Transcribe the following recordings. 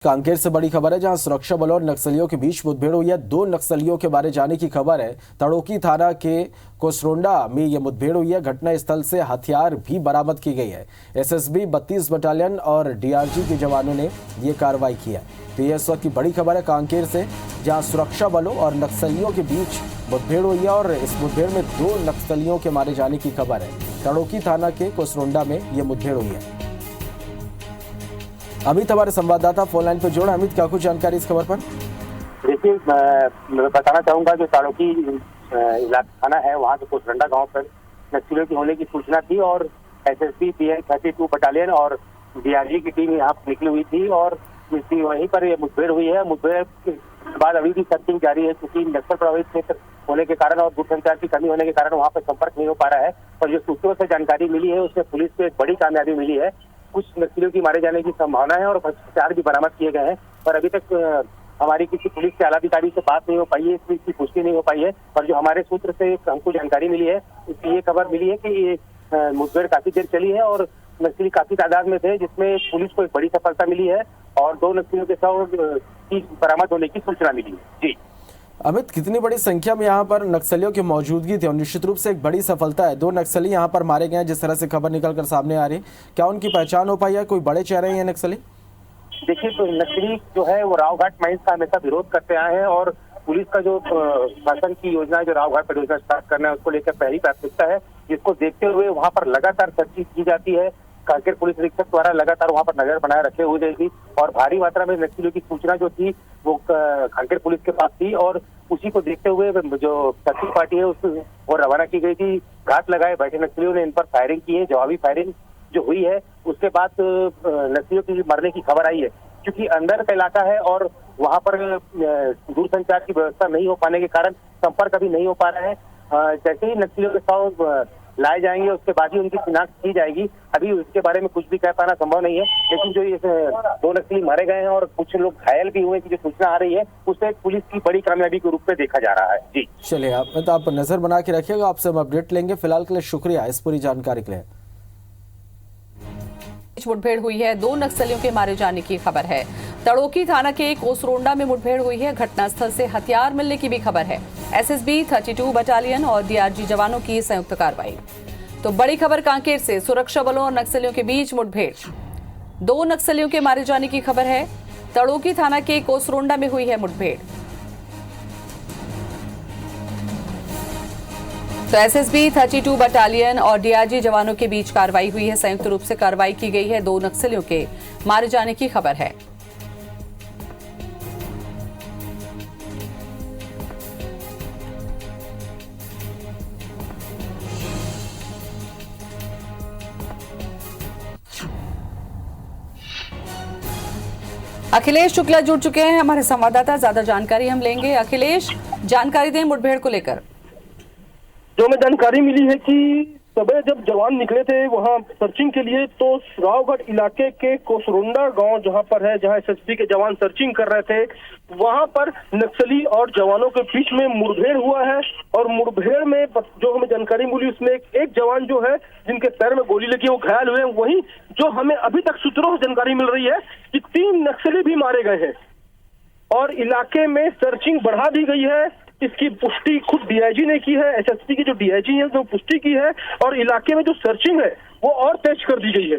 कांकेर से बड़ी खबर है, जहां सुरक्षा बलों और नक्सलियों के बीच मुठभेड़ हुई है। 2 नक्सलियों के मारे जाने की खबर है। तड़ोकी थाना के कोसरोंडा में यह मुठभेड़ हुई है। घटना स्थल से हथियार भी बरामद की गई है। एसएसबी 32 बटालियन और डीआरजी के जवानों ने यह कार्रवाई की है। तो यह इस वक्त की बड़ी खबर है कांकेर से, जहां सुरक्षा बलों और नक्सलियों के बीच मुठभेड़ हुई है और इस मुठभेड़ में 2 नक्सलियों के मारे जाने की खबर है। तड़ोकी थाना के कोसरोंडा में यह मुठभेड़ हुई है। अमित हमारे संवाददाता फोन लाइन पर जोड़ा। अमित, क्या कुछ जानकारी इस खबर पर? देखिए, मैं बताना चाहूंगा जो ताड़ोकी थाना है, वहाँ के कोसरंडा गांव पर नक्सलियों की होने की सूचना थी और एसएसबी पीएन 32 बटालियन और डीआरजी की टीम यहाँ निकली हुई थी और वहीं पर ये मुठभेड़ हुई है। मुठभेड़ के बाद अभी भी सर्चिंग जारी है, क्योंकि नक्सल प्रभावित क्षेत्र होने के कारण और दूरसंचार की कमी होने के कारण वहाँ पर संपर्क नहीं हो पा रहा है। और जो सूत्रों से जानकारी मिली है, उसमें पुलिस को एक बड़ी कामयाबी मिली है। कुछ नक्सलियों की मारे जाने की संभावना है और हथियार भी बरामद किए गए हैं। पर अभी तक हमारी किसी पुलिस के आलाधिकारी से बात नहीं हो पाई है, इस चीज की पुष्टि नहीं हो पाई है। और जो हमारे सूत्र से हमको जानकारी मिली है, उसकी ये खबर मिली है कि ये मुठभेड़ काफी देर चली है और नक्सली काफी तादाद में थे, जिसमें पुलिस को एक बड़ी सफलता मिली है और 2 नक्सलियों के शव की बरामद होने की सूचना मिली है। जी अमित, कितनी बड़ी संख्या में यहाँ पर नक्सलियों की मौजूदगी थी और निश्चित रूप से एक बड़ी सफलता है। 2 नक्सली यहाँ पर मारे गए हैं, जिस तरह से खबर निकलकर सामने आ रही है। क्या उनकी पहचान हो पाई है? कोई बड़े चेहरे हैं नक्सली? देखिए, तो नक्सली जो है वो रावघाट माइंस का हमेशा विरोध करते आए हैं और पुलिस का जो शासन की योजना है, जो रावघाट परियोजना स्टार्ट करना है, उसको लेकर पहली प्राथमिकता है, जिसको देखते हुए वहाँ पर लगातार सर्चिंग की जाती है। कांकेर पुलिस अधीक्षक द्वारा लगातार वहाँ पर नजर बनाए रखे हुए थी और भारी मात्रा में नक्सलियों की सूचना जो थी वो कांकेर पुलिस के पास थी और उसी को देखते हुए जो सर्चिंग पार्टी है वो रवाना की गई थी। घात लगाए बैठे नक्सलियों ने इन पर फायरिंग की है। जवाबी फायरिंग जो हुई है उसके बाद नक्सलियों की मरने की खबर आई है। क्योंकि अंदर का इलाका है और वहाँ पर दूरसंचार की व्यवस्था नहीं हो पाने के कारण संपर्क अभी नहीं हो पा रहा है। जैसे ही नक्सलियों के शव लाए जाएंगे, उसके बाद ही उनकी शिनाख्त की जाएगी। अभी उसके बारे में कुछ भी कह पाना संभव नहीं है, लेकिन जो ये 2 नक्सली मारे गए हैं और कुछ लोग घायल भी हुए की जो सूचना आ रही है, उसे पुलिस की बड़ी कामयाबी के रूप में देखा जा रहा है। जी चलिए, आप नजर बना के रखिएगा, आपसे हम अपडेट लेंगे। फिलहाल के लिए शुक्रिया इस पूरी जानकारी के लिए। मुठभेड़ हुई है, 2 नक्सलियों के मारे जाने की खबर है। तड़ोकी थाना के कोसरोंडा में मुठभेड़ हुई है। घटनास्थल से हथियार मिलने की भी खबर है। एसएसबी 32 बटालियन और डीआरजी जवानों की संयुक्त कार्रवाई। तो बड़ी खबर कांकेर से, सुरक्षा बलों और नक्सलियों के बीच मुठभेड़, 2 नक्सलियों के मारे जाने की खबर है। तड़ोकी थाना के कोसरोंडा में हुई है मुठभेड़। तो एसएसबी 32 बटालियन और डीआरजी जवानों के बीच कार्रवाई हुई है। संयुक्त रूप से कार्रवाई की गई है। 2 नक्सलियों के मारे जाने की खबर है। अखिलेश शुक्ला जुड़ चुके हैं, हमारे संवाददाता। ज्यादा जानकारी हम लेंगे। अखिलेश, जानकारी दें मुठभेड़ को लेकर। जो हमें जानकारी मिली है कि सुबह जब जवान निकले थे वहां सर्चिंग के लिए, तो रावगढ़ इलाके के कोसरोंडा गांव जहां पर है, जहां एसएसबी के जवान सर्चिंग कर रहे थे, वहां पर नक्सली और जवानों के बीच में मुठभेड़ हुआ है। और मुठभेड़ में जो हमें जानकारी मिली, उसमें एक जवान जो है जिनके पैर में गोली लगी, वो घायल हुए हैं। वहीं जो हमें अभी तक सूत्रों से जानकारी मिल रही है कि 3 नक्सली भी मारे गए हैं और इलाके में सर्चिंग बढ़ा दी गई है। इसकी पुष्टि खुद डीआईजी ने की है। एसएसपी की जो डीआईजी है उसने पुष्टि की है और इलाके में जो सर्चिंग है वो और तेज कर दी गई है।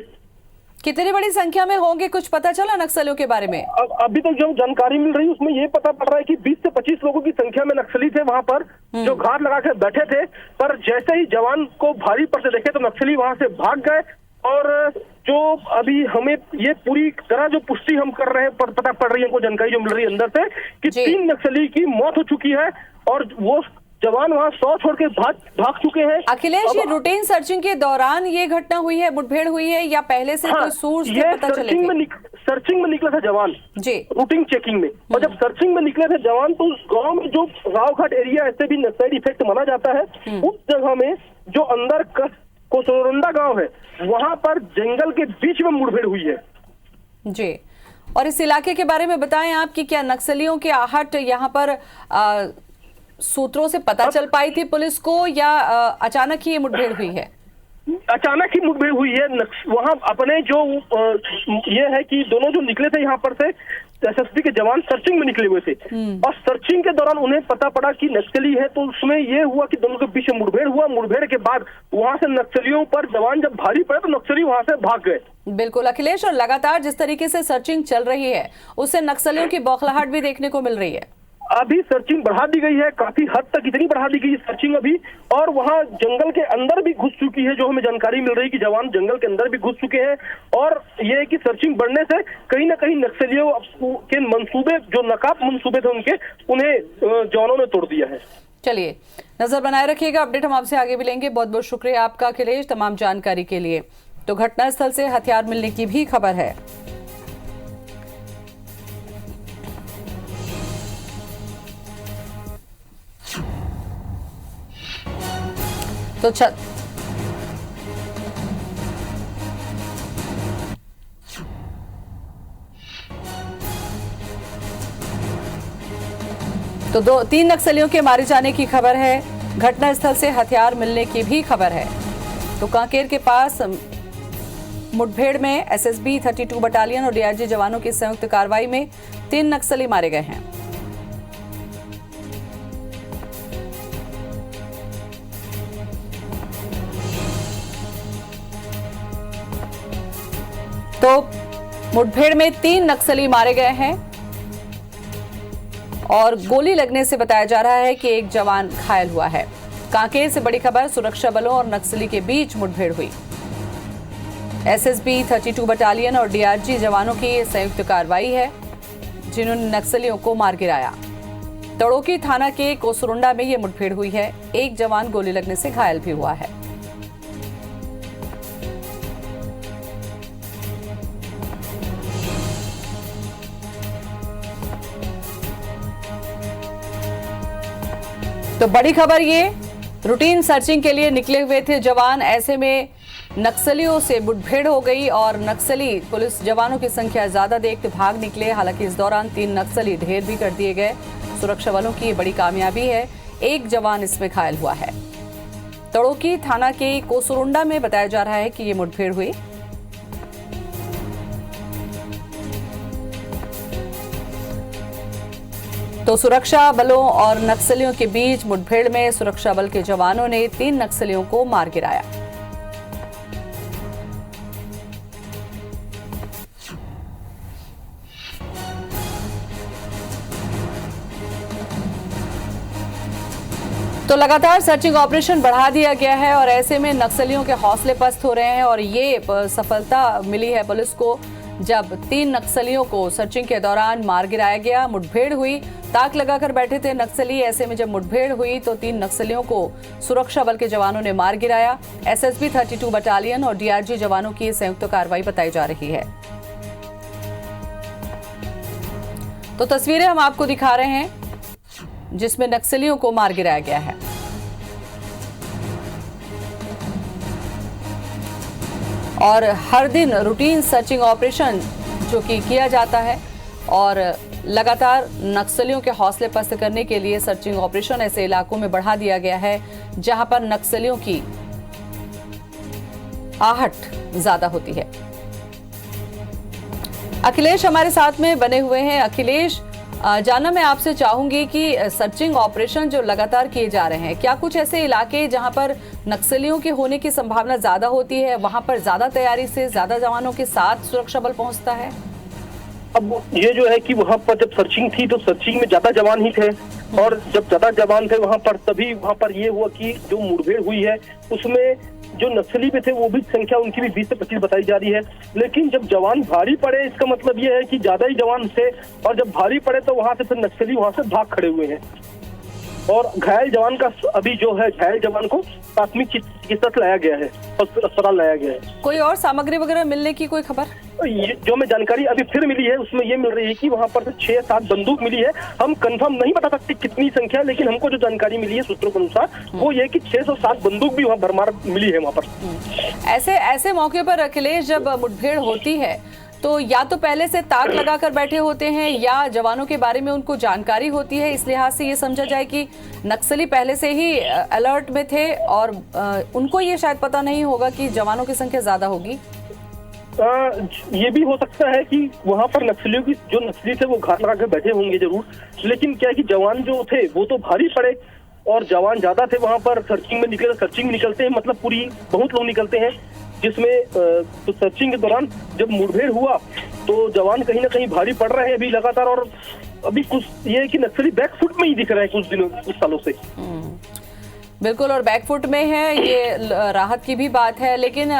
कितनी बड़ी संख्या में होंगे, कुछ पता चला नक्सलियों के बारे में? अभी तक जो जानकारी मिल रही है उसमें ये पता पड़ रहा है कि 20 से 25 लोगों की संख्या में नक्सली थे वहां पर, जो घात लगा के बैठे थे। पर जैसे ही जवान को भारी पर से देखे तो नक्सली वहां से भाग गए। और जो अभी हमें ये पूरी तरह जो पुष्टि हम कर रहे हैं, पर पता पड़ रही है हमको जानकारी जो मिल रही है अंदर से कि 3 नक्सली की मौत हो चुकी है और वो जवान वहां 100 छोड़ के भाग चुके हैं। अखिलेश, ये रूटीन सर्चिंग के दौरान ये घटना हुई है, मुठभेड़ हुई है, या पहले से कोई सोर्स से पता चले? सर्चिंग में निकला था जवान जी, रूटीन चेकिंग में। और जब सर्चिंग में निकले थे जवान, तो उस गांव में जो रावघाट एरिया ऐसे भी नक्सली इफेक्ट माना जाता है, उस जगह में जो अंदर कोसरोंडा गांव है, वहां पर जंगल के बीच में मुठभेड़ हुई है। जी, और इस इलाके के बारे में बताएं आप कि क्या नक्सलियों की आहट यहाँ पर सूत्रों से पता चल पाई थी पुलिस को, या अचानक ही ये मुठभेड़ हुई है? अचानक ही मुठभेड़ हुई है। वहां अपने जो ये है कि दोनों जो निकले थे यहाँ पर से, एसएसबी के जवान सर्चिंग में निकले हुए थे और सर्चिंग के दौरान उन्हें पता पड़ा कि नक्सली है, तो उसमें ये हुआ कि दोनों के बीच मुठभेड़ हुआ। मुठभेड़ के बाद वहां से नक्सलियों पर जवान जब भारी पड़े तो नक्सली वहां से भाग गए। बिल्कुल अखिलेश, और लगातार जिस तरीके से सर्चिंग चल रही है उससे नक्सलियों की बौखलाहट भी देखने को मिल रही है। अभी सर्चिंग बढ़ा दी गई है, काफी हद तक इतनी बढ़ा दी गई है सर्चिंग अभी, और वहां जंगल के अंदर भी घुस चुकी है। जो हमें जानकारी मिल रही है कि जवान जंगल के अंदर भी घुस चुके हैं और ये है कि सर्चिंग बढ़ने से कहीं ना कहीं नक्सलियों के मंसूबे, जो नकाब मंसूबे थे उनके, उन्हें जवानों ने तोड़ दिया है। चलिए नजर बनाए रखिएगा, अपडेट हम आपसे आगे भी लेंगे। बहुत बहुत शुक्रिया आपका अखिलेश तमाम जानकारी के लिए। तो घटनास्थल से हथियार मिलने की भी खबर है। तो तीन नक्सलियों के मारे जाने की खबर है। घटनास्थल से हथियार मिलने की भी खबर है। तो कांकेर के पास मुठभेड़ में एसएसबी 32 बटालियन और डीआरजी जवानों की संयुक्त कार्रवाई में 3 नक्सली मारे गए हैं। तो मुठभेड़ में 3 नक्सली मारे गए हैं और गोली लगने से बताया जा रहा है कि एक जवान घायल हुआ है। कांकेर से बड़ी खबर, सुरक्षा बलों और नक्सली के बीच मुठभेड़ हुई। एसएसबी 32 बटालियन और डीआरजी जवानों की संयुक्त कार्रवाई है जिन्होंने नक्सलियों को मार गिराया। तड़ोकी थाना के कोसरुंडा में यह मुठभेड़ हुई है। एक जवान गोली लगने से घायल भी हुआ है। तो बड़ी खबर, ये रूटीन सर्चिंग के लिए निकले हुए थे जवान, ऐसे में नक्सलियों से मुठभेड़ हो गई और नक्सली पुलिस जवानों की संख्या ज्यादा देखते भाग निकले। हालांकि इस दौरान 3 नक्सली ढेर भी कर दिए गए। सुरक्षा बलों की बड़ी कामयाबी है। एक जवान इसमें घायल हुआ है। तड़ोकी थाना के कोसरुंडा में बताया जा रहा है कि ये मुठभेड़ हुई। तो सुरक्षा बलों और नक्सलियों के बीच मुठभेड़ में सुरक्षा बल के जवानों ने 3 नक्सलियों को मार गिराया। तो लगातार सर्चिंग ऑपरेशन बढ़ा दिया गया है और ऐसे में नक्सलियों के हौसले पस्त हो रहे हैं और ये सफलता मिली है पुलिस को जब 3 नक्सलियों को सर्चिंग के दौरान मार गिराया गया। मुठभेड़ हुई, ताक लगाकर बैठे थे नक्सली। ऐसे में जब मुठभेड़ हुई तो 3 नक्सलियों को सुरक्षा बल के जवानों ने मार गिराया। एसएसबी 32 बटालियन और डीआरजी जवानों की संयुक्त कार्रवाई बताई जा रही है। तो तस्वीरें हम आपको दिखा रहे हैं जिसमें नक्सलियों को मार गिराया गया है। और हर दिन रूटीन सर्चिंग ऑपरेशन जो कि किया जाता है और लगातार नक्सलियों के हौसले पस्त करने के लिए सर्चिंग ऑपरेशन ऐसे इलाकों में बढ़ा दिया गया है जहां पर नक्सलियों की आहट ज्यादा होती है। अखिलेश हमारे साथ में बने हुए हैं। अखिलेश, जानना मैं आपसे चाहूंगी कि सर्चिंग ऑपरेशन जो लगातार किए जा रहे हैं, क्या कुछ ऐसे इलाके जहां पर नक्सलियों के होने की संभावना ज्यादा होती है, वहां पर ज्यादा तैयारी से ज्यादा जवानों के साथ सुरक्षा बल पहुंचता है? अब ये जो है कि वहाँ पर जब सर्चिंग थी तो सर्चिंग में ज्यादा जवान ही थे और जब ज्यादा जवान थे वहाँ पर, तभी वहाँ पर ये हुआ कि जो मुठभेड़ हुई है उसमें जो नक्सली पे थे वो भी संख्या उनकी भी 20 से 25 बताई जा रही है। लेकिन जब जवान भारी पड़े, इसका मतलब ये है कि ज्यादा ही जवान थे और जब भारी पड़े तो वहां से फिर नक्सली वहां से भाग खड़े हुए हैं और घायल जवान का अभी जो है, घायल जवान को प्राथमिक चिकित्सा लाया गया है, अस्पताल लाया गया है। कोई और सामग्री वगैरह मिलने की कोई खबर? जो हमें जानकारी अभी फिर मिली है उसमें ये मिल रही है कि वहाँ पर 6-7 बंदूक मिली है। हम कंफर्म नहीं बता सकते कितनी संख्या, लेकिन हमको जो जानकारी मिली है सूत्रों के अनुसार वो ये कि 607 बंदूक भी वहाँ भरमार मिली है वहाँ पर। ऐसे मौके पर अखिलेश, जब मुठभेड़ होती है तो या तो पहले से ताक लगाकर बैठे होते हैं या जवानों के बारे में उनको जानकारी होती है। इस लिहाज से ये समझा जाए कि नक्सली पहले से ही अलर्ट में थे और उनको ये शायद पता नहीं होगा कि जवानों की संख्या ज्यादा होगी। ये भी हो सकता है कि वहां पर नक्सलियों की जो नक्सली थे वो घात लगा के बैठे होंगे जरूर, लेकिन क्या है कि जवान जो थे वो तो भारी पड़े और जवान ज्यादा थे वहां पर। सर्चिंग में निकले, सर्चिंग में निकलते हैं मतलब पूरी बहुत लोग निकलते हैं, जिसमें तो सर्चिंग के दौरान जब मुठभेड़ हुआ तो जवान कहीं ना कहीं भारी पड़ रहे हैं अभी लगातार। और अभी कुछ ये है कि नक्सली बैकफुट में ही दिख रहे हैं कुछ सालों से। बिल्कुल, और बैकफुट में है, ये राहत की भी बात है, लेकिन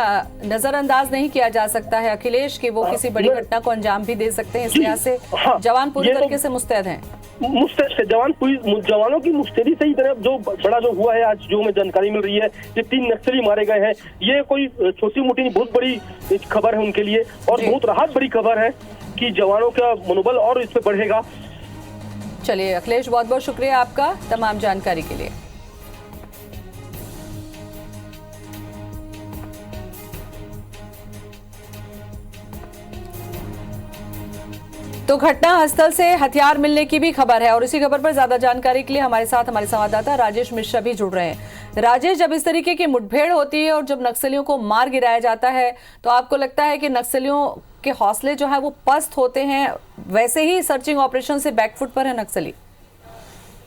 नजरअंदाज नहीं किया जा सकता है अखिलेश कि वो किसी बड़ी घटना को अंजाम भी दे सकते हैं। इस लिहाज से जवान पूरी तरीके से मुस्तैद हैं। मुस्तैद है जवानों की मुस्तैदी से ही तरह जो बड़ा जो हुआ है आज, जो हमें जानकारी मिल रही है कि 3 नक्सली मारे गए हैं, ये कोई छोटी मोटी नहीं, बहुत बड़ी खबर है उनके लिए और बहुत राहत बड़ी खबर है कि जवानों का मनोबल और इस पे बढ़ेगा। चलिए अखिलेश, बहुत बहुत शुक्रिया आपका तमाम जानकारी के लिए। तो घटना स्थल से हथियार मिलने की भी खबर है और इसी खबर पर ज्यादा जानकारी के लिए हमारे साथ हमारे संवाददाता राजेश मिश्रा भी जुड़ रहे हैं। राजेश, जब इस तरीके की मुठभेड़ होती है और जब नक्सलियों को मार गिराया जाता है तो आपको लगता है कि नक्सलियों के हौसले जो है वो पस्त होते हैं, वैसे ही सर्चिंग ऑपरेशन से बैकफुट पर है नक्सली?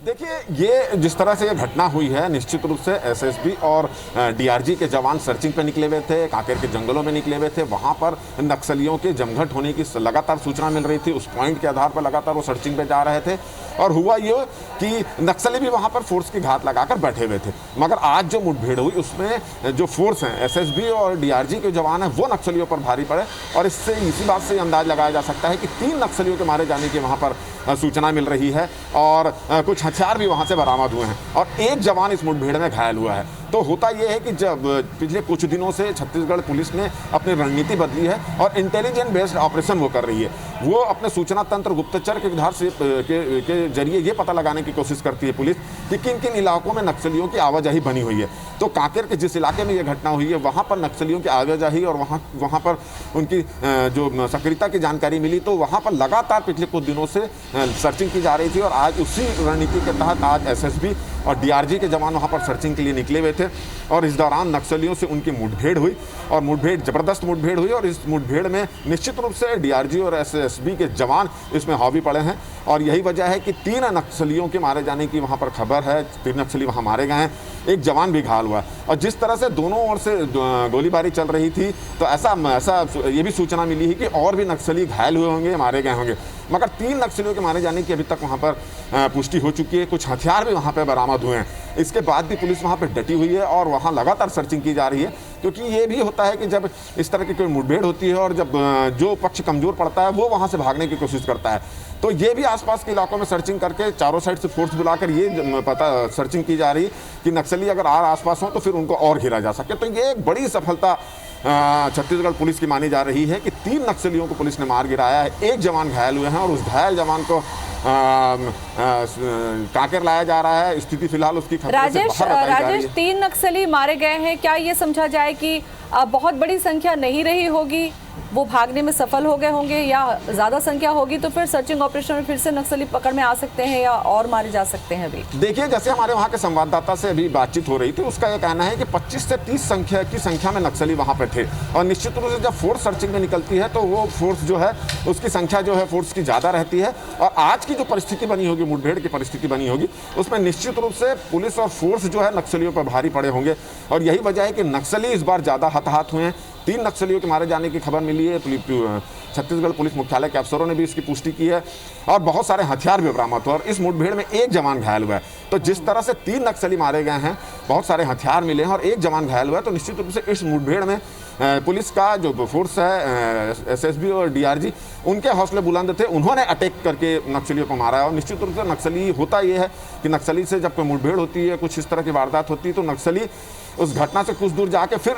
देखिए, ये जिस तरह से ये घटना हुई है, निश्चित रूप से एसएसबी और डीआरजी के जवान सर्चिंग पे निकले हुए थे, कांकेर के जंगलों में निकले हुए थे। वहां पर नक्सलियों के जमघट होने की लगातार सूचना मिल रही थी। उस पॉइंट के आधार पर लगातार वो सर्चिंग पे जा रहे थे और हुआ ये कि नक्सली भी वहां पर फोर्स की घात लगाकर बैठे हुए थे। मगर आज जो मुठभेड़ हुई उसमें जो फोर्स हैं, एसएसबी और डीआरजी के जवान हैं, वो नक्सलियों पर भारी पड़े और इससे इसी बात से अंदाज लगाया जा सकता है कि 3 नक्सलियों के मारे जाने की वहां पर सूचना मिल रही है और कुछ हथियार भी वहां से बरामद हुए हैं और एक जवान इस मुठभेड़ में घायल हुआ है। तो होता यह है कि जब पिछले कुछ दिनों से छत्तीसगढ़ पुलिस ने अपनी रणनीति बदली है और इंटेलिजेंट बेस्ड ऑपरेशन वो कर रही है। वो अपने सूचना तंत्र, गुप्तचर के आधार से के जरिए ये पता लगाने की कोशिश करती है पुलिस कि किन किन इलाकों में नक्सलियों की आवाजाही बनी हुई है। तो कांकेर के जिस इलाके में ये घटना हुई है वहाँ पर नक्सलियों की आवाजाही और वहाँ पर उनकी जो सक्रियता की जानकारी मिली, तो वहाँ पर लगातार पिछले कुछ दिनों से सर्चिंग की जा रही थी और आज उसी रणनीति के तहत आज एसएसबी और डीआरजी के जवान वहाँ पर सर्चिंग के लिए निकले हुए थे और इस दौरान नक्सलियों से उनकी मुठभेड़ हुई और मुठभेड़ जबरदस्त मुठभेड़ हुई और इस मुठभेड़ में निश्चित रूप से डीआरजी और एसएसबी के जवान इसमें हावी पड़े हैं और यही वजह है कि 3 नक्सलियों के मारे जाने की वहाँ पर खबर है। 3 नक्सली वहाँ मारे गए हैं, एक जवान भी घायल हुआ है और जिस तरह से दोनों ओर से गोलीबारी चल रही थी तो ऐसा ये भी सूचना मिली है कि और भी नक्सली घायल हुए होंगे, मारे गए होंगे। मगर 3 नक्सलियों के मारे जाने की अभी तक वहाँ पर पुष्टि हो चुकी है। कुछ हथियार भी वहाँ पर बरामद हुए हैं। इसके बाद भी पुलिस वहाँ पर डटी हुई है और वहाँ लगातार सर्चिंग की जा रही है, क्योंकि ये भी होता है कि जब इस तरह की कोई मुठभेड़ होती है और जब जो पक्ष कमजोर पड़ता है वो वहाँ से भागने की कोशिश करता है, तो ये भी आसपास के इलाकों में सर्चिंग करके चारों साइड से फोर्स बुलाकर ये पता सर्चिंग की जा रही है कि नक्सली अगर आसपास हो तो फिर उनको और घेरा जा सके। तो ये एक बड़ी सफलता छत्तीसगढ़ पुलिस की मानी जा रही है कि 3 नक्सलियों को पुलिस ने मार गिराया है, एक जवान घायल हुए हैं और उस घायल जवान को कांकेर लाया जा रहा है। स्थिति फिलहाल उसकी खतरे से बाहर बताई जा रही है। 3 नक्सली मारे गए हैं, क्या ये समझा जाए कि बहुत बड़ी संख्या नहीं रही होगी, वो भागने में सफल हो गए होंगे, या ज्यादा संख्या होगी तो फिर सर्चिंग ऑपरेशन में फिर से नक्सली पकड़ में आ सकते हैं या और मारे जा सकते हैं? अभी देखिए, जैसे हमारे वहाँ के संवाददाता से अभी बातचीत हो रही थी, उसका यह कहना है कि 25 से 30 संख्या में नक्सली वहाँ पे थे और निश्चित रूप से जब फोर्स सर्चिंग में निकलती है तो वो फोर्स जो है उसकी संख्या जो है फोर्स की ज़्यादा रहती है और आज की जो परिस्थिति बनी होगी, मुठभेड़ की परिस्थिति बनी होगी, उसमें निश्चित रूप से पुलिस और फोर्स जो है नक्सलियों पर भारी पड़े होंगे और यही वजह है कि नक्सली इस बार ज़्यादा हताहत हुए हैं। 3 नक्सलियों के मारे जाने की खबर मिली है। छत्तीसगढ़ पुलिस मुख्यालय के अफसरों ने भी इसकी पुष्टि की है और बहुत सारे हथियार भी बरामद हुए और इस मुठभेड़ में एक जवान घायल हुआ है। तो जिस तरह से 3 नक्सली मारे गए हैं, बहुत सारे हथियार मिले हैं और एक जवान घायल हुआ है, तो निश्चित रूप से इस मुठभेड़ में पुलिस का जो फोर्स है, एसएसबी और डीआरजी, उनके हौसले बुलंद थे, उन्होंने अटैक करके नक्सलियों को मारा है। और निश्चित रूप से नक्सली होता ये है कि नक्सली से जब कोई मुठभेड़ होती है, कुछ इस तरह की वारदात होती है, तो नक्सली उस घटना से कुछ दूर जाके फिर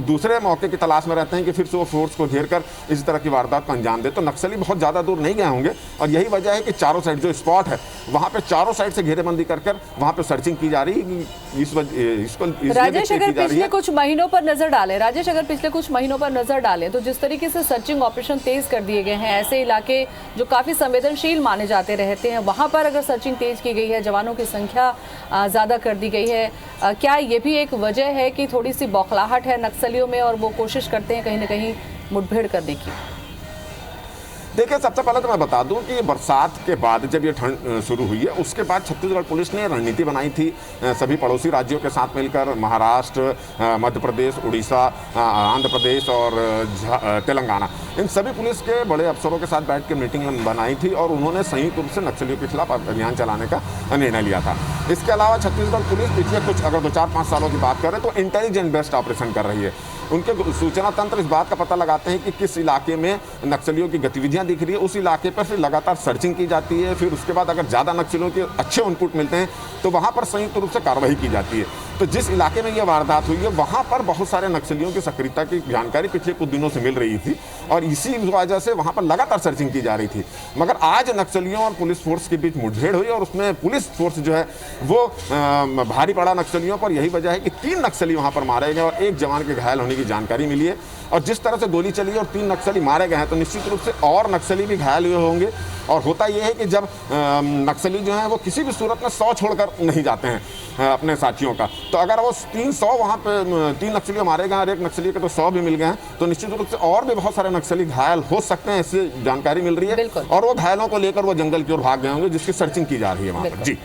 दूसरे मौके की तलाश में रहते हैं कि फिर से वो फोर्स को घेर कर इस तरह की वारदात को अंजाम दे। तो नक्सली बहुत ज़्यादा दूर नहीं गए होंगे और यही वजह है कि चारों साइड जो स्पॉट है वहाँ पे चारों साइड से घेरेबंदी कर वहाँ पे सर्चिंग की जा रही है। राजेश, अगर पिछले कुछ महीनों पर नजर डालें तो जिस तरीके से सर्चिंग ऑपरेशन तेज कर दिए गए हैं, ऐसे इलाके जो काफी संवेदनशील माने जाते रहते हैं, वहां पर अगर सर्चिंग तेज की गई है, जवानों की संख्या ज्यादा कर दी गई है, क्या ये भी एक वजह है कि थोड़ी सी बौखलाहट है नक्सलियों में और वो कोशिश करते हैं कहीं ना कहीं मुठभेड़ करने की? देखिए, सबसे पहले तो मैं बता दूं कि बरसात के बाद जब ये ठंड शुरू हुई है, उसके बाद छत्तीसगढ़ पुलिस ने रणनीति बनाई थी सभी पड़ोसी राज्यों के साथ मिलकर। महाराष्ट्र, मध्य प्रदेश, उड़ीसा, आंध्र प्रदेश और तेलंगाना, इन सभी पुलिस के बड़े अफसरों के साथ बैठ के मीटिंग बनाई थी और उन्होंने संयुक्त रूप से नक्सलियों के खिलाफ अभियान चलाने का निर्णय लिया था। इसके अलावा छत्तीसगढ़ पुलिस पिछले कुछ अगर 2-4-5 सालों की बात करें तो इंटेलिजेंट बेस्ड ऑपरेशन कर रही है। उनके सूचना तंत्र इस बात का पता लगाते हैं कि किस इलाके में नक्सलियों की गतिविधियां दिख रही है, उस इलाके पर फिर लगातार सर्चिंग की जाती है। फिर उसके बाद अगर ज़्यादा नक्सलियों के अच्छे इनपुट मिलते हैं तो वहाँ पर संयुक्त रूप से कार्रवाई की जाती है। तो जिस इलाके में यह वारदात हुई है वहाँ पर बहुत सारे नक्सलियों की सक्रियता की जानकारी पिछले कुछ दिनों से मिल रही थी और इसी वजह से वहाँ पर लगातार सर्चिंग की जा रही थी। मगर आज नक्सलियों और पुलिस फोर्स के बीच मुठभेड़ हुई और उसमें पुलिस फोर्स जो है वो भारी पड़ा नक्सलियों पर। यही वजह है कि 3 नक्सली वहाँ पर मारे गए और 1 जवान के घायल होने की जानकारी मिली है। और जिस तरह से गोली चली और 3 नक्सली मारे गए हैं तो निश्चित रूप से और नक्सली भी घायल हुए होंगे। और होता यह है कि जब नक्सली जो हैं वो किसी भी सूरत में 100 छोड़कर नहीं जाते हैं अपने साथियों का, तो अगर वो 300 वहाँ पे 3 नक्सली मारे गए और 1 नक्सली के तो 100 भी मिल गए हैं तो निश्चित रूप से और भी बहुत सारे नक्सली घायल हो सकते हैं, ऐसी जानकारी मिल रही है। और वो घायलों को लेकर वो जंगल की ओर भाग गए होंगे जिसकी सर्चिंग की जा रही है वहाँ पर। जी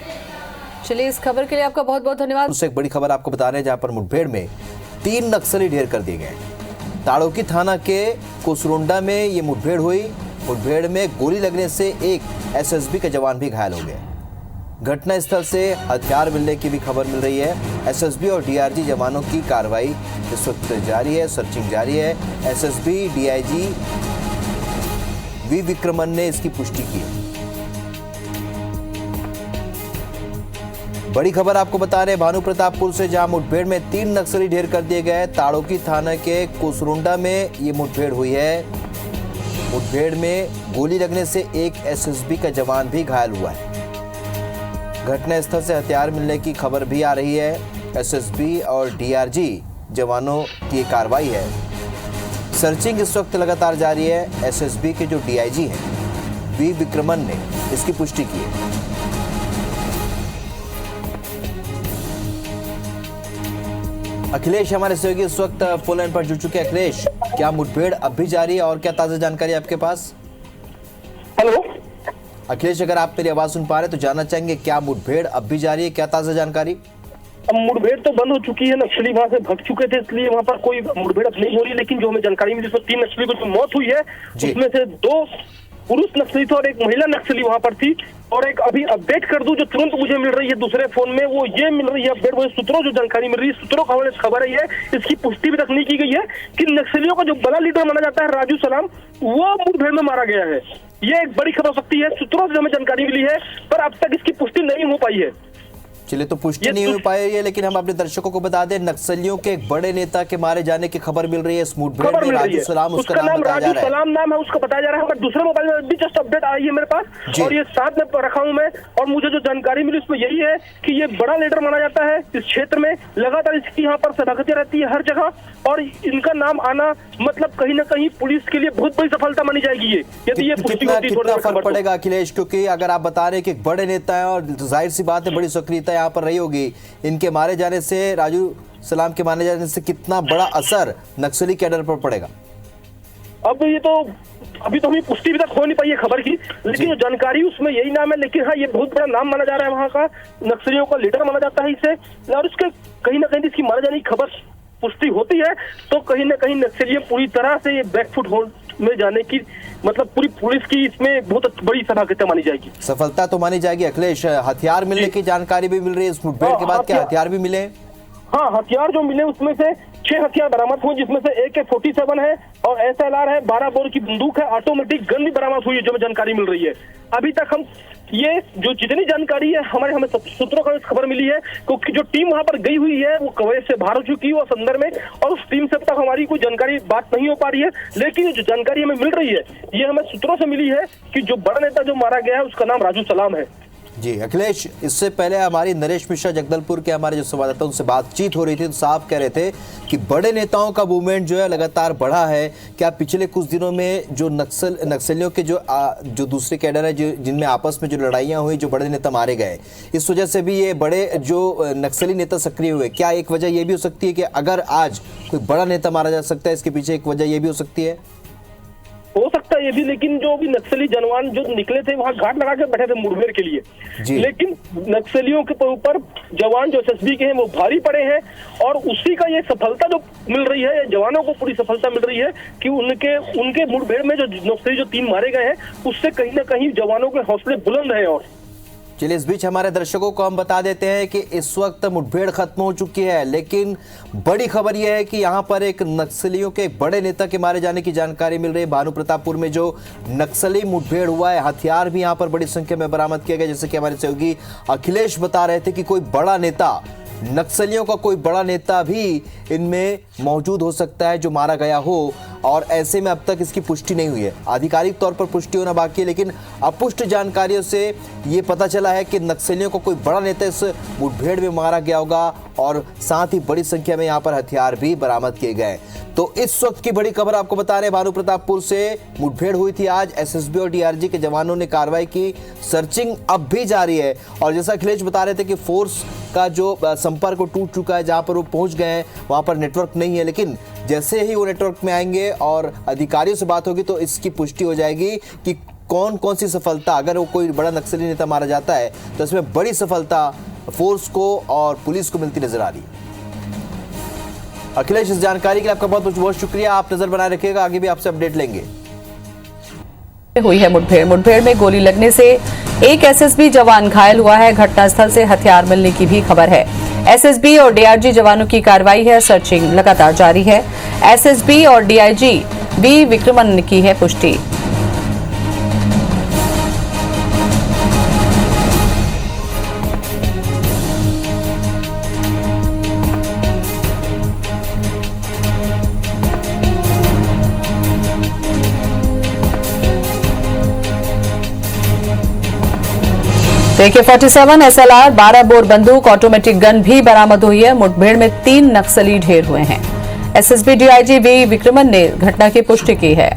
चलिए, इस खबर के लिए आपका बहुत बहुत धन्यवाद। उससे एक बड़ी खबर आपको बता रहे हैं जहां पर मुठभेड़ में 3 नक्सली ढेर कर दिए गए। ताड़ोकी थाना के कुसरुंडा में ये मुठभेड़ हुई। मुठभेड़ में गोली लगने से एक एसएसबी के जवान भी घायल हो गए। घटनास्थल से हथियार मिलने की भी खबर मिल रही है। एसएसबी और डीआरजी जवानों की कार्रवाई इस वक्त जारी है, सर्चिंग जारी है। एसएसबी डीआईजी वी विक्रमन ने इसकी पुष्टि की। बड़ी खबर आपको बता रहे भानु प्रतापपुर से, जहां मुठभेड़ में 3 नक्सली ढेर कर दिए गए। ताड़ोकी थाना के कुसरुंडा में ये मुठभेड़ हुई है। मुठभेड़ में गोली लगने से एक एसएसबी का जवान भी घायल हुआ है। घटनास्थल से हथियार मिलने की खबर भी आ रही है। एसएसबी और डीआरजी जवानों की कार्रवाई है। सर्चिंग इस वक्त लगातार जारी है। एसएसबी के जो डीआईजी हैं वी विक्रमन ने इसकी पुष्टि की है। अखिलेश हमारे सहयोगी इस वक्त फोन लाइन पर जुड़ चुके हैं। अखिलेश, क्या मुठभेड़ अब भी जारी है और क्या ताजा जानकारी आपके पास? हेलो अखिलेश, अगर आप मेरी आवाज सुन पा रहे तो जानना चाहेंगे क्या मुठभेड़ अब भी जारी है, क्या ताजा जानकारी? अब मुठभेड़ तो बंद हो चुकी है, नक्सली वहां से भग चुके थे, इसलिए वहां पर कोई मुठभेड़ नहीं हो रही। लेकिन जो हमें जानकारी मिली उसमें 3 नक्सली को जो मौत हुई है उसमें से 2 पुरुष नक्सली थे और एक महिला नक्सली वहां पर थी। और एक अभी अपडेट कर दूं जो तुरंत मुझे मिल रही है दूसरे फोन में, वो ये मिल रही है अपडेट, वो सूत्रों जो जानकारी मिल रही है, सूत्रों का खबर है, इसकी पुष्टि भी तक नहीं की गई है कि नक्सलियों का जो बड़ा लीडर माना जाता है राजू सलाम, वो मुठभेड़ में मारा गया है। ये एक बड़ी खबर हो सकती है, सूत्रों से हमें जानकारी मिली है, पर अब तक इसकी पुष्टि नहीं हो पाई है। चलिए, तो पुष्टि नहीं हो पाई है, लेकिन हम अपने दर्शकों को बता दें नक्सलियों के एक बड़े नेता के मारे जाने की खबर मिल रही है। इस मुठभेड़ में राजू सलाम उसका नाम बताया जा रहा है। सलाम नाम है उसका बताया जा रहा है। दूसरे मोबाइल में भी जस्ट अपडेट आई है मेरे पास और ये साथ में रखा हूं मैं। और मुझे जो जानकारी मिली उसमें यही है कि ये बड़ा लीडर माना जाता है इस क्षेत्र में, लगातार इसकी यहाँ पर सदाकतें रहती है हर जगह और इनका नाम आना मतलब कहीं ना कहीं पुलिस के लिए बहुत बड़ी सफलता मानी जाएगी ये, यदि ये पुष्टि होती है। कितना फर्क पड़ेगा अखिलेश, क्योंकि अगर आप बता रहे कि एक बड़े नेता है और जाहिर सी बात है बड़ी सक्रियता यहाँ पर रही होगी, इनके मारे जाने से, राजू सलाम के मारे जाने से कितना बड़ा असर नक्सली कैडर पर पड़ेगा? अब ये तो अभी तो हमें पुष्टि भी तक हो नहीं पाई है खबर की, लेकिन जो जानकारी उसमें यही नाम है। लेकिन हाँ, ये बहुत बड़ा नाम माना जा रहा है, वहाँ का नक्सलियों का लीडर माना जाता है इसे। और उसके कहीं ना कहीं इसकी मारे जाने की खबर पुष्टि होती है तो कहीं ना कहीं नक्सलियों पूरी तरह से ये बैकफुट हो में जाने की मतलब पूरी पुलिस की इसमें बहुत बड़ी सफलता मानी जाएगी। सफलता तो मानी जाएगी। अखिलेश, हथियार मिलने की जानकारी भी मिल रही है इस मुठभेड़ के बाद, क्या हथियार भी मिले? हाँ, हथियार जो मिले उसमें से 6 हथियार बरामद हुए, जिसमें से AK-47 है और SLR है, 12 बोर की बंदूक है, ऑटोमेटिक गन भी बरामद हुई है जो जानकारी मिल रही है। अभी तक हम ये जो जितनी जानकारी है हमें सूत्रों का खबर मिली है, क्योंकि जो टीम वहां पर गई हुई है वो कवरेज से बाहर हो चुकी है वो संदर्भ में, और उस टीम से अब तक हमारी कोई जानकारी बात नहीं हो पा रही है। लेकिन जो जानकारी हमें मिल रही है ये हमें सूत्रों से मिली है कि जो बड़ा नेता जो मारा गया है उसका नाम राजू सलाम है। जी अखिलेश, इससे पहले हमारी नरेश मिश्रा जगदलपुर के हमारे जो संवाददाता उनसे बातचीत हो रही थी तो साफ कह रहे थे कि बड़े नेताओं का मूवमेंट जो है लगातार बढ़ा है। क्या पिछले कुछ दिनों में जो नक्सलियों के जो दूसरे कैडर है जिनमें आपस में जो लड़ाइयां हुई, जो बड़े नेता मारे गए, इस वजह से भी ये बड़े जो नक्सली नेता सक्रिय हुए? क्या एक वजह ये भी हो सकती है कि अगर आज कोई बड़ा नेता मारा जा सकता है, इसके पीछे एक वजह ये भी हो सकती है? हो सकता है ये भी, लेकिन जो भी नक्सली जवान जो निकले थे वहाँ घाट लगा के बैठे थे मुठभेड़ के लिए, लेकिन नक्सलियों के ऊपर जवान जो एसएसबी के हैं वो भारी पड़े हैं और उसी का ये सफलता जो मिल रही है, जवानों को पूरी सफलता मिल रही है कि उनके मुठभेड़ में जो नक्सली जो 3 मारे गए हैं उससे कहीं ना कहीं जवानों के हौसले बुलंद हैं। और चलिए, इस बीच हमारे दर्शकों को हम बता देते हैं कि इस वक्त मुठभेड़ खत्म हो चुकी है, लेकिन बड़ी खबर यह है कि यहां पर एक नक्सलियों के एक बड़े नेता के मारे जाने की जानकारी मिल रही है। भानु प्रतापपुर में जो नक्सली मुठभेड़ हुआ है, हथियार भी यहां पर बड़ी संख्या में बरामद किया गया। जैसे कि हमारे सहयोगी अखिलेश बता रहे थे कि कोई बड़ा नेता, नक्सलियों का कोई बड़ा नेता भी इनमें मौजूद हो सकता है जो मारा गया हो, और ऐसे में अब तक इसकी पुष्टि नहीं हुई है। आधिकारिक तौर पर पुष्टि होना बाकी है, लेकिन अपुष्ट जानकारियों से ये पता चला है कि नक्सलियों को कोई बड़ा नेता इस मुठभेड़ में मारा गया होगा और साथ ही बड़ी संख्या में यहाँ पर हथियार भी बरामद किए गए। तो इस वक्त की बड़ी खबर आपको बता रहे हैं, भानु प्रतापपुर से मुठभेड़ हुई थी आज, एसएसबी और डीआरजी के जवानों ने कार्रवाई की, सर्चिंग अब भी जारी है। और जैसा अखिलेश बता रहे थे कि फोर्स का जो संपर्क टूट चुका है, जहां पर वो पहुंच गए हैं वहां पर नेटवर्क नहीं है, लेकिन जैसे ही वो नेटवर्क में आएंगे और अधिकारियों से बात होगी तो इसकी पुष्टि हो जाएगी कि कौन कौन सी सफलता, अगर वो कोई बड़ा नक्सली नेता मारा जाता है तो इसमें बड़ी सफलता फोर्स को और पुलिस को मिलती नजर आ रही है। अखिलेश, इस जानकारी के लिए आपका बहुत बहुत शुक्रिया। आप नजर बनाए रखिएगा, आगे भी आपसे अपडेट लेंगे। हुई है मुठभेड़ में गोली लगने से एक एसएसबी जवान घायल हुआ है। घटनास्थल से हथियार मिलने की भी खबर है। एसएसबी और डीआरजी जवानों की कार्रवाई है, सर्चिंग लगातार जारी है। एसएसबी और डीआईजी बी विक्रमन ने की है पुष्टि। AK-47 SLR 12 बोर बंदूक ऑटोमेटिक गन भी बरामद हुई है। मुठभेड़ में 3 नक्सली ढेर हुए हैं। एसएसबी डीआईजी वी विक्रमन ने घटना की पुष्टि की है।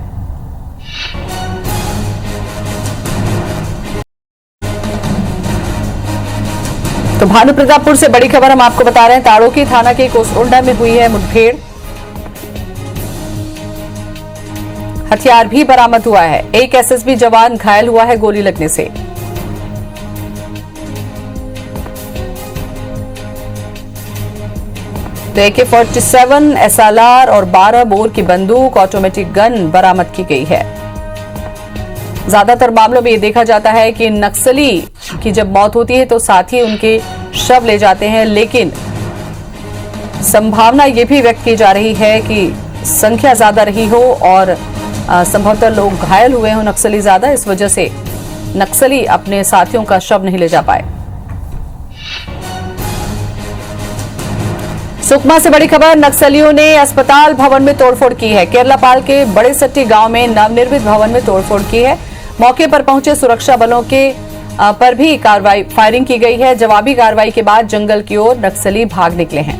तो भानु प्रतापपुर से बड़ी खबर हम आपको बता रहे हैं, ताड़ोकी थाना के कोसरोंडा में हुई है मुठभेड़, हथियार भी बरामद हुआ है। एक एसएसबी जवान घायल हुआ है गोली लगने से। तो AK-47 SLR और 12 बोर की बंदूक ऑटोमेटिक गन बरामद की गई है। ज्यादातर मामलों में ये देखा जाता है कि नक्सली की जब मौत होती है तो साथ ही उनके शव ले जाते हैं, लेकिन संभावना ये भी व्यक्त की जा रही है कि संख्या ज्यादा रही हो और संभवतः लोग घायल हुए हों नक्सली ज्यादा, इस वजह से नक्सली अपने साथियों का शव नहीं ले जा पाए। सुकमा से बड़ी खबर, नक्सलियों ने अस्पताल भवन में तोड़फोड़ की है। केरलापाल के बड़े सट्टी गांव में नवनिर्मित भवन में तोड़फोड़ की है। मौके पर पहुंचे सुरक्षा बलों के पर भी फायरिंग की गई है। जवाबी कार्रवाई के बाद जंगल की ओर नक्सली भाग निकले हैं।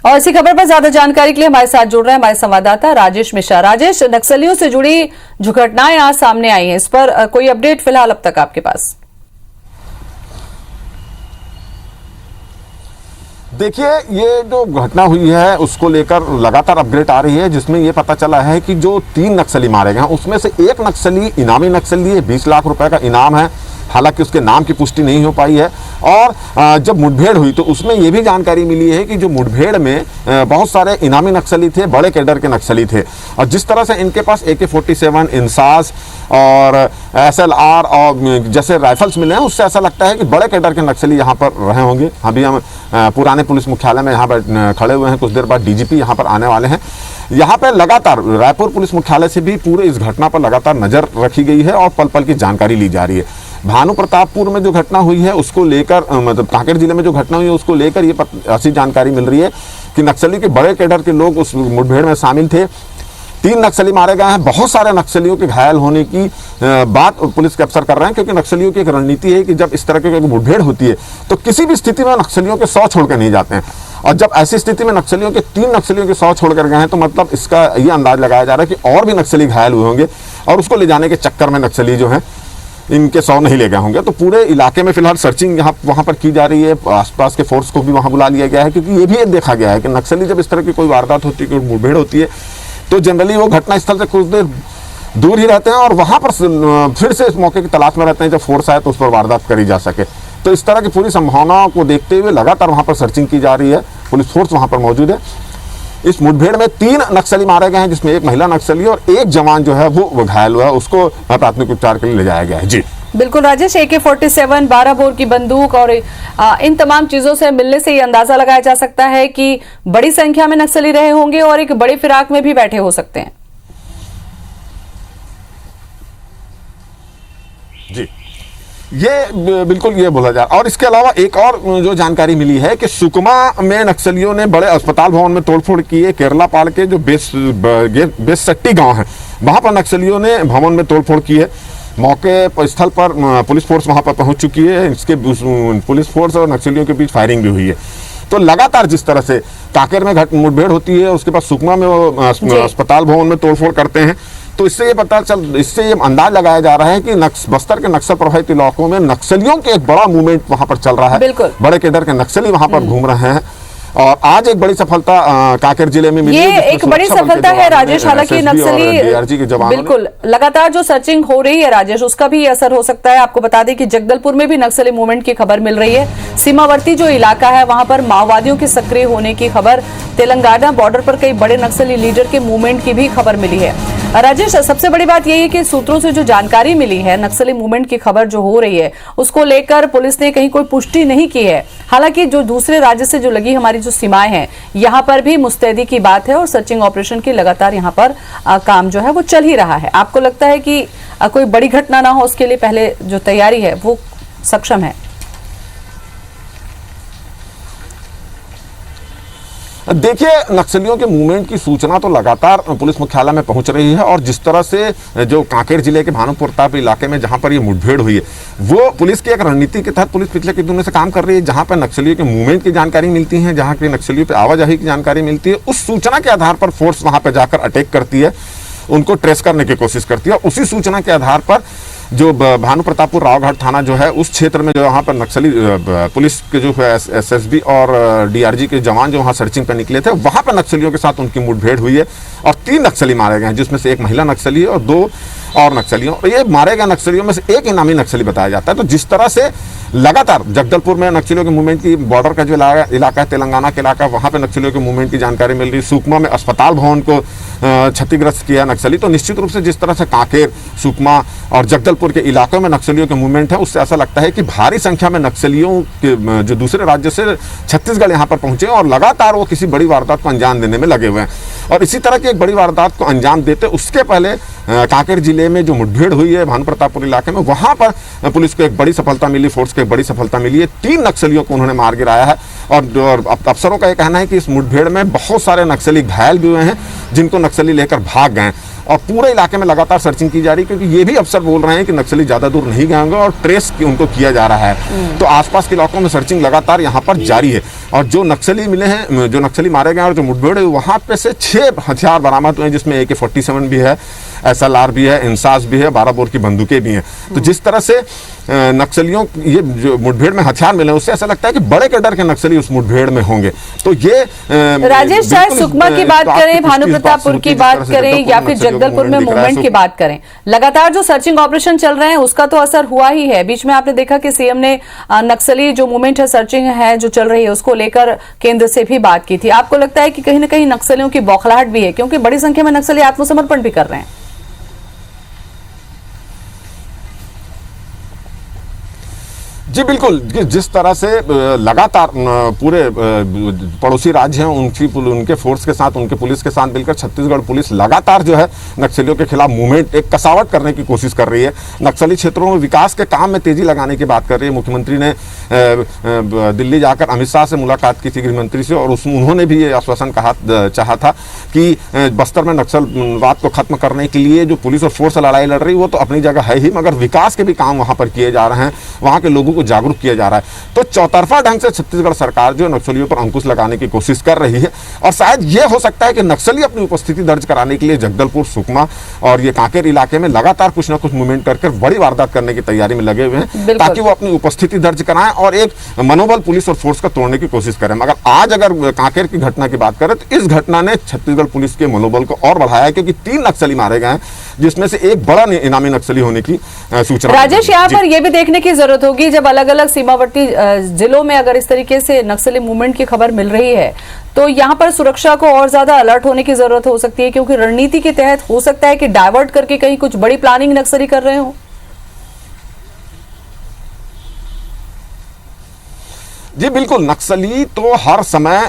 और इसी खबर पर ज्यादा जानकारी के लिए हमारे साथ जुड़ रहे हैं हमारे संवाददाता राजेश मिश्रा। राजेश, नक्सलियों से जुड़ी जो घटनाएं आज सामने आई हैं, इस पर कोई अपडेट फिलहाल अब तक आपके पास? देखिए, ये जो घटना हुई है उसको लेकर लगातार अपडेट आ रही है, जिसमें ये पता चला है कि जो 3 नक्सली मारे गए उसमें से एक नक्सली इनामी नक्सली है, 20 लाख रुपए का इनाम है। हालांकि उसके नाम की पुष्टि नहीं हो पाई है। और जब मुठभेड़ हुई तो उसमें यह भी जानकारी मिली है कि जो मुठभेड़ में बहुत सारे इनामी नक्सली थे, बड़े कैडर के नक्सली थे। और जिस तरह से इनके पास AK-47 इंसास और SLR और जैसे राइफल्स मिले हैं, उससे ऐसा लगता है कि बड़े कैडर के नक्सली यहाँ पर रहे होंगे। अभी हम पुराने पुलिस मुख्यालय में यहाँ पर खड़े हुए हैं, कुछ देर बाद DGP यहाँ पर आने वाले हैं। यहाँ पर लगातार रायपुर पुलिस मुख्यालय से भी पूरे इस घटना पर लगातार नजर रखी गई है और पल पल की जानकारी ली जा रही है। भानु प्रतापपुर में जो घटना हुई है उसको लेकर, मतलब कांकेर जिले में जो घटना हुई है उसको लेकर ये ऐसी जानकारी मिल रही है कि नक्सली के बड़े कैडर के लोग उस मुठभेड़ में शामिल थे। 3 नक्सली मारे गए हैं। बहुत सारे नक्सलियों के घायल होने की बात पुलिस के अफसर कर रहे हैं, क्योंकि नक्सलियों की एक रणनीति है कि जब इस तरह की मुठभेड़ होती है तो किसी भी स्थिति में नक्सलियों के 100 छोड़कर नहीं जाते हैं। और जब ऐसी स्थिति में नक्सलियों के 3 नक्सलियों के 100 छोड़कर गए हैं तो मतलब इसका ये अंदाज लगाया जा रहा है कि और भी नक्सली घायल हुए होंगे और उसको ले जाने के चक्कर में नक्सली जो है इनके 100 नहीं ले गए होंगे। तो पूरे इलाके में फिलहाल सर्चिंग यहाँ वहाँ पर की जा रही है, आसपास के फोर्स को भी वहाँ बुला लिया गया है, क्योंकि ये भी देखा गया है कि नक्सली जब इस तरह की कोई वारदात होती है, कोई मुठभेड़ होती है, तो जनरली वो घटनास्थल से कुछ देर दूर ही रहते हैं और वहाँ पर फिर से इस मौके की तलाश में रहते हैं जब फोर्स आए तो उस पर वारदात करी जा सके। तो इस तरह की पूरी संभावनाओं को देखते हुए लगातार वहाँ पर सर्चिंग की जा रही है, पुलिस फोर्स वहाँ पर मौजूद है। इस मुठभेड़ में 3 नक्सली मारे गए हैं, जिसमें एक महिला नक्सली और एक जवान जो है वो घायल हुआ है, उसको प्राथमिक उपचार के लिए ले जाया गया है। जी बिल्कुल राजेश, AK-47, 12 बोर की बंदूक और इन तमाम चीजों से मिलने से ये अंदाजा लगाया जा सकता है कि बड़ी संख्या में नक्सली रहे होंगे और एक बड़ी फिराक में भी बैठे हो सकते हैं। जी ये बिल्कुल ये बोला जा रहा है। और इसके अलावा एक और जो जानकारी मिली है कि सुकमा में नक्सलियों ने बड़े अस्पताल भवन में तोड़फोड़ की है। केरला पाड़ के जो बेसट्टी गांव है वहां पर नक्सलियों ने भवन में तोड़फोड़ की है। मौके स्थल पर पुलिस फोर्स वहां पर पहुंच चुकी है। इसके पुलिस फोर्स और नक्सलियों के बीच फायरिंग भी हुई है। तो लगातार जिस तरह से कांकेर में मुठभेड़ होती है, उसके बाद सुकमा में वो अस्पताल भवन में तोड़फोड़ करते हैं, तो इससे ये अंदाज लगाया जा रहा है कि बस्तर के नक्सल प्रभावित इलाकों में नक्सलियों के एक बड़ा मूवमेंट वहां पर चल रहा है। बड़े केडर के नक्सली वहां पर घूम रहे हैं और आज एक बड़ी सफलता कांकेर जिले में मिली है। ये एक बड़ी सफलता है राजेश, हालांकि नक्सली बिल्कुल लगातार जो सर्चिंग हो रही है राजेश, उसका भी असर हो सकता है। आपको बता दें कि जगदलपुर में भी नक्सली मूवमेंट की खबर मिल रही है। सीमावर्ती जो इलाका है वहां पर माओवादियों के सक्रिय होने की खबर, तेलंगाना बॉर्डर पर कई बड़े नक्सली लीडर के मूवमेंट की भी खबर मिली है। राजेश, सबसे बड़ी बात यही है कि सूत्रों से जो जानकारी मिली है, नक्सली मूवमेंट की खबर जो हो रही है उसको लेकर पुलिस ने कहीं कोई पुष्टि नहीं की है। हालांकि जो दूसरे राज्य से जो लगी हमारी जो सीमाएं हैं, यहां पर भी मुस्तैदी की बात है और सर्चिंग ऑपरेशन की लगातार यहां पर काम जो है वो चल ही रहा है। आपको लगता है कि कोई बड़ी घटना ना हो उसके लिए पहले जो तैयारी है वो सक्षम है? देखिए, नक्सलियों के मूवमेंट की सूचना तो लगातार पुलिस मुख्यालय में पहुंच रही है और जिस तरह से जो कांकेर जिले के भानुप्रताप इलाके में जहां पर ये मुठभेड़ हुई है, वो पुलिस की एक रणनीति के तहत पुलिस पिछले कुछ दिनों से काम कर रही है। जहां पर नक्सलियों के मूवमेंट की जानकारी मिलती है, जहां के नक्सलियों पर आवाजाही की जानकारी मिलती है, उस सूचना के आधार पर फोर्स वहां पर जाकर अटैक करती है, उनको ट्रेस करने की कोशिश करती है। उसी सूचना के आधार पर जो भानुप्रतापपुर रावघाट थाना जो है उस क्षेत्र में जो वहाँ पर नक्सली पुलिस के जो SSB और DRG के जवान जो वहाँ सर्चिंग पर निकले थे, वहाँ पर नक्सलियों के साथ उनकी मुठभेड़ हुई है और 3 नक्सली मारे गए हैं, जिसमें से एक महिला नक्सली है और 2 और नक्सलियों। और ये मारे गए नक्सलियों में से एक इनामी नक्सली बताया जाता है। तो जिस तरह से लगातार जगदलपुर में नक्सलियों के मूवमेंट की, बॉर्डर का जो इलाका है तेलंगाना के इलाका, वहाँ पे नक्सलियों के मूवमेंट की जानकारी मिल रही है। सुकमा में अस्पताल भवन को क्षतिग्रस्त किया नक्सली। तो निश्चित रूप से जिस तरह से कांकेर, सुकमा और जगदलपुर के इलाकों में नक्सलियों के मूवमेंट है, उससे ऐसा लगता है कि भारी संख्या में नक्सलियों के जो दूसरे राज्य से छत्तीसगढ़ यहाँ पर पहुंचे और लगातार वो किसी बड़ी वारदात को अंजाम देने में लगे हुए हैं। और इसी तरह की एक बड़ी वारदात को अंजाम देते उसके पहले कांकेर जिले में जो मुठभेड़ हुई है भानुप्रतापपुर इलाके में, वहां पर पुलिस को एक बड़ी सफलता मिली, फोर्स को एक बड़ी सफलता मिली है। 3 नक्सलियों को उन्होंने मार गिराया है और अफसरों का यह कहना है कि इस मुठभेड़ में बहुत सारे नक्सली घायल भी हुए हैं, जिनको नक्सली लेकर भाग गए और पूरे इलाके में लगातार सर्चिंग की जा रही है, क्योंकि ये भी अफसर बोल रहे हैं कि नक्सली ज्यादा दूर नहीं गए होंगे और ट्रेस उनको किया जा रहा है। तो आसपास के इलाकों में सर्चिंग लगातार यहाँ पर जारी है और जो नक्सली मिले हैं, जो नक्सली मारे गए और जो मुठभेड़ है, वहां पे से 6 हथियार बरामद हुए हैं, जिसमें AK-47 भी है, SLR भी है, इंसास भी है, 12 बोर की बंदूकें भी हैं। तो जिस तरह से नक्सलियों ये जो मुठभेड़ में हथियार मिले, उससे ऐसा लगता है कि बड़े केडर के नक्सली उस मुठभेड़ में होंगे। तो ये राजेश, चाहे सुकमा की बात करें, भानुप्रतापपुर की बात करें या फिर जगदलपुर में मूवमेंट की बात करें, लगातार जो सर्चिंग ऑपरेशन चल रहे हैं उसका तो असर हुआ ही है। बीच में आपने देखा कि CM ने नक्सली जो मूवमेंट है, सर्चिंग है जो चल रही है, उसको लेकर केंद्र से भी बात की थी। आपको लगता है कि कहीं ना कहीं नक्सलियों की बौखलाहट भी है, क्योंकि बड़ी संख्या में नक्सली आत्मसमर्पण भी कर रहे हैं? जी बिल्कुल, जिस तरह से लगातार पूरे पड़ोसी राज्य हैं उनके फोर्स के साथ, उनके पुलिस के साथ मिलकर छत्तीसगढ़ पुलिस लगातार जो है नक्सलियों के खिलाफ मूवमेंट, एक कसावट करने की कोशिश कर रही है। नक्सली क्षेत्रों में विकास के काम में तेजी लगाने की बात कर रही है। मुख्यमंत्री ने दिल्ली जाकर अमित शाह से मुलाकात की थी, गृह मंत्री से, और उन्होंने भी ये आश्वासन चाहा था कि बस्तर में नक्सलवाद को खत्म करने के लिए जो पुलिस और फोर्स लड़ाई लड़ रही है वो तो अपनी जगह है ही, मगर विकास के भी काम वहाँ पर किए जा रहे हैं। वहाँ के लोगों को को जागरूक किया जा रहा है। तो चौतरफा ढंग से छत्तीसगढ़ सरकार जो नक्सलियों पर अंकुश लगाने की कोशिश कर रही है और शायद ये हो सकता है कि नक्सली अपनी उपस्थिति दर्ज कराने के लिए जगदलपुर, सुकमा और ये कांकेर इलाके में लगातार कुछ ना कुछ मूवमेंट करके बड़ी वारदात करने की तैयारी में लगे हुए हैं, ताकि वो अपनी उपस्थिति दर्ज कराएं और एक मनोबल पुलिस और फोर्स का तोड़ने की कोशिश करें। मगर आज अगर कांकेर की घटना की बात करें तो इस घटना ने छत्तीसगढ़ पुलिस के मनोबल को और बढ़ाया है, क्योंकि 3 नक्सली मारे गए हैं, जिसमें से एक बड़ा इनामी नक्सली होने की सूचना। राजेश, यहाँ पर यह भी देखने की जरूरत होगी, जब अलग अलग सीमावर्ती जिलों में अगर इस तरीके से नक्सली मूवमेंट की खबर मिल रही है तो यहाँ पर सुरक्षा को और ज्यादा अलर्ट होने की जरूरत हो सकती है, क्योंकि रणनीति के तहत हो सकता है कि डाइवर्ट करके कहीं कुछ बड़ी प्लानिंग नक्सली कर रहे हो। जी बिल्कुल, नक्सली तो हर समय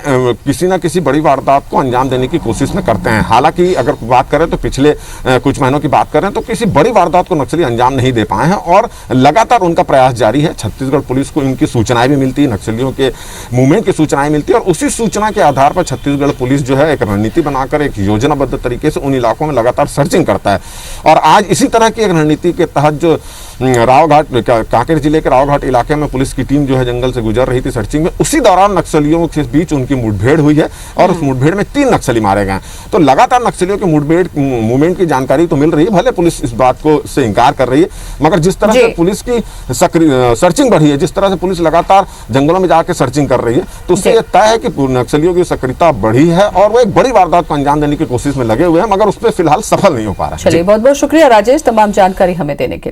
किसी न किसी बड़ी वारदात को अंजाम देने की कोशिश में करते हैं। हालांकि अगर बात करें तो पिछले कुछ महीनों की बात करें तो किसी बड़ी वारदात को नक्सली अंजाम नहीं दे पाए हैं और लगातार उनका प्रयास जारी है। छत्तीसगढ़ पुलिस को इनकी सूचनाएं भी मिलती है, नक्सलियों के मूवमेंट की सूचनाएं मिलती है और उसी सूचना के आधार पर छत्तीसगढ़ पुलिस जो है एक रणनीति बनाकर एक योजनाबद्ध तरीके से उन इलाकों में लगातार सर्चिंग करता है। और आज इसी तरह की एक रणनीति के तहत जो रावघाट, कांकेर जिले के रावघाट इलाके में पुलिस की टीम जो है जंगल से गुजर रही थी सर्चिंग में, उसी दौरान नक्सलियों के बीच उनकी मुठभेड़ हुई है और उस मुठभेड़ में 3 नक्सली मारे गए। तो लगातार नक्सलियों के मुठभेड़ मूवमेंट की जानकारी तो मिल रही है, भले पुलिस इस बात को से इनकार कर रही है, मगर जिस तरह से पुलिस की सर्चिंग बढ़ी है, जिस तरह से पुलिस लगातार जंगलों में जाकर सर्चिंग कर रही है, तो उससे यह तय है कि नक्सलियों की सक्रियता बढ़ी है और वो एक बड़ी वारदात को अंजाम देने की कोशिश में लगे हुए हैं, मगर उस पर फिलहाल सफल नहीं हो पा रहा है। चलिए, बहुत बहुत शुक्रिया राजेश तमाम जानकारी हमें देने के लिए।